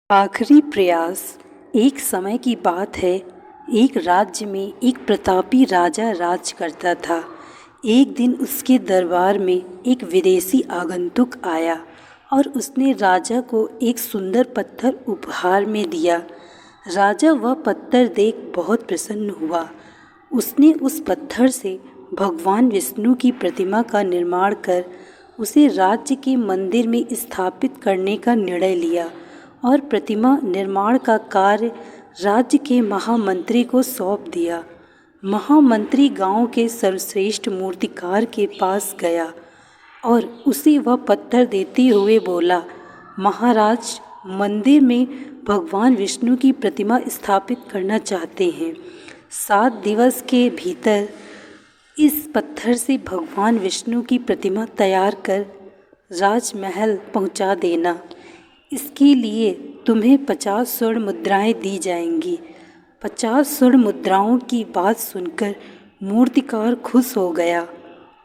आखिरी प्रयास। एक समय की बात है, एक राज्य में एक प्रतापी राजा राज करता था। एक दिन उसके दरबार में एक विदेशी आगंतुक आया और उसने राजा को एक सुंदर पत्थर उपहार में दिया। राजा वह पत्थर देख बहुत प्रसन्न हुआ। उसने उस पत्थर से भगवान विष्णु की प्रतिमा का निर्माण कर उसे राज्य के मंदिर में स्थापित करने का निर्णय लिया और प्रतिमा निर्माण का कार्य राज्य के महामंत्री को सौंप दिया। महामंत्री गांव के सर्वश्रेष्ठ मूर्तिकार के पास गया और उसे वह पत्थर देते हुए बोला, महाराज, मंदिर में भगवान विष्णु की प्रतिमा स्थापित करना चाहते हैं। 7 दिवस के भीतर इस पत्थर से भगवान विष्णु की प्रतिमा तैयार कर राजमहल पहुंचा देना। इसके लिए तुम्हें 50 स्वर्ण मुद्राएं दी जाएंगी। 50 स्वर्ण मुद्राओं की बात सुनकर मूर्तिकार खुश हो गया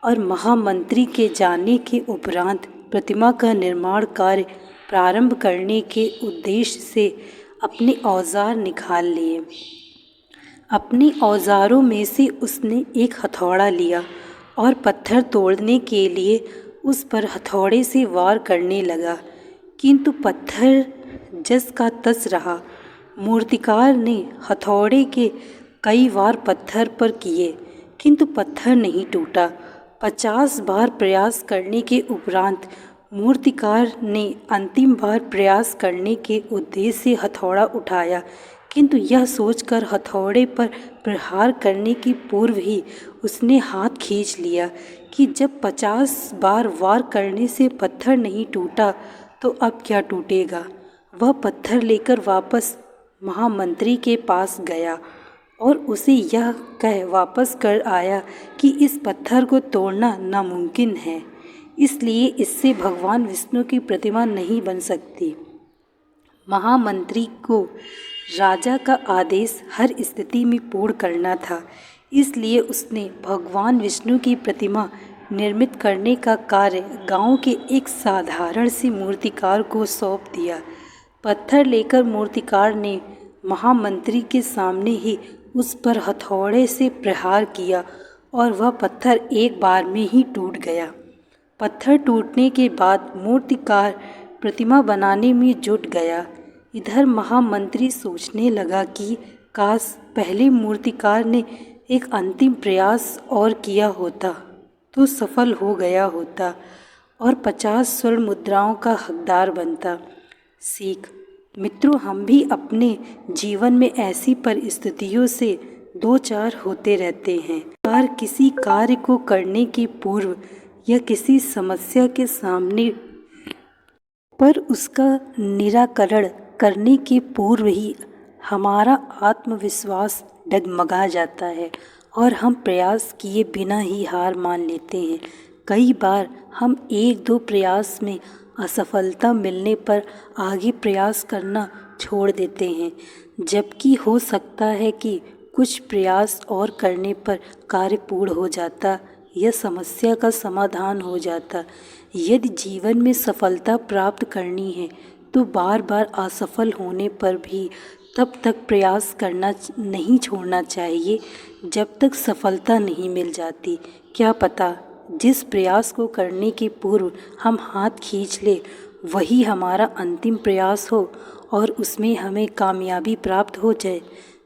और महामंत्री के जाने के उपरांत प्रतिमा का निर्माण कार्य प्रारंभ करने के उद्देश्य से अपने औजार निकाल लिए। अपने औजारों में से उसने एक हथौड़ा लिया और पत्थर तोड़ने के लिए उस पर हथौड़े से वार करने लगा, किंतु पत्थर जस का तस रहा। मूर्तिकार ने हथौड़े के कई वार पत्थर पर किए, किंतु पत्थर नहीं टूटा। 50 बार प्रयास करने के उपरांत मूर्तिकार ने अंतिम बार प्रयास करने के उद्देश्य से हथौड़ा उठाया, किंतु यह सोचकर हथौड़े पर प्रहार करने की पूर्व ही उसने हाथ खींच लिया कि जब 50 बार वार करने से पत्थर नहीं टूटा तो अब क्या टूटेगा। वह पत्थर लेकर वापस महामंत्री के पास गया और उसे यह कह वापस कर आया कि इस पत्थर को तोड़ना नामुमकिन है, इसलिए इससे भगवान विष्णु की प्रतिमा नहीं बन सकती। महामंत्री को राजा का आदेश हर स्थिति में पूर्ण करना था, इसलिए उसने भगवान विष्णु की प्रतिमा निर्मित करने का कार्य गांव के एक साधारण से मूर्तिकार को सौंप दिया। पत्थर लेकर मूर्तिकार ने महामंत्री के सामने ही उस पर हथौड़े से प्रहार किया और वह पत्थर एक बार में ही टूट गया। पत्थर टूटने के बाद मूर्तिकार प्रतिमा बनाने में जुट गया। इधर महामंत्री सोचने लगा कि काश पहले मूर्तिकार ने एक अंतिम प्रयास और किया होता तो सफल हो गया होता और 50 स्वर्ण मुद्राओं का हकदार बनता। सीख। मित्रों, हम भी अपने जीवन में ऐसी परिस्थितियों से दो चार होते रहते हैं। और किसी कार्य को करने के पूर्व या किसी समस्या के सामने पर उसका निराकरण करने के पूर्व ही हमारा आत्मविश्वास डगमगा जाता है और हम प्रयास किए बिना ही हार मान लेते हैं। कई बार हम 1-2 प्रयास में असफलता मिलने पर आगे प्रयास करना छोड़ देते हैं, जबकि हो सकता है कि कुछ प्रयास और करने पर कार्य पूर्ण हो जाता या समस्या का समाधान हो जाता। यदि जीवन में सफलता प्राप्त करनी है तो बार बार असफल होने पर भी तब तक प्रयास करना नहीं छोड़ना चाहिए जब तक सफलता नहीं मिल जाती। क्या पता जिस प्रयास को करने के पूर्व हम हाथ खींच ले वही हमारा अंतिम प्रयास हो और उसमें हमें कामयाबी प्राप्त हो जाए।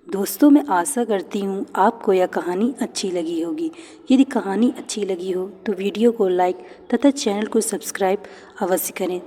दोस्तों, मैं आशा करती हूँ आपको यह कहानी अच्छी लगी होगी। यदि कहानी अच्छी लगी हो तो वीडियो को लाइक तथा चैनल को सब्सक्राइब अवश्य करें।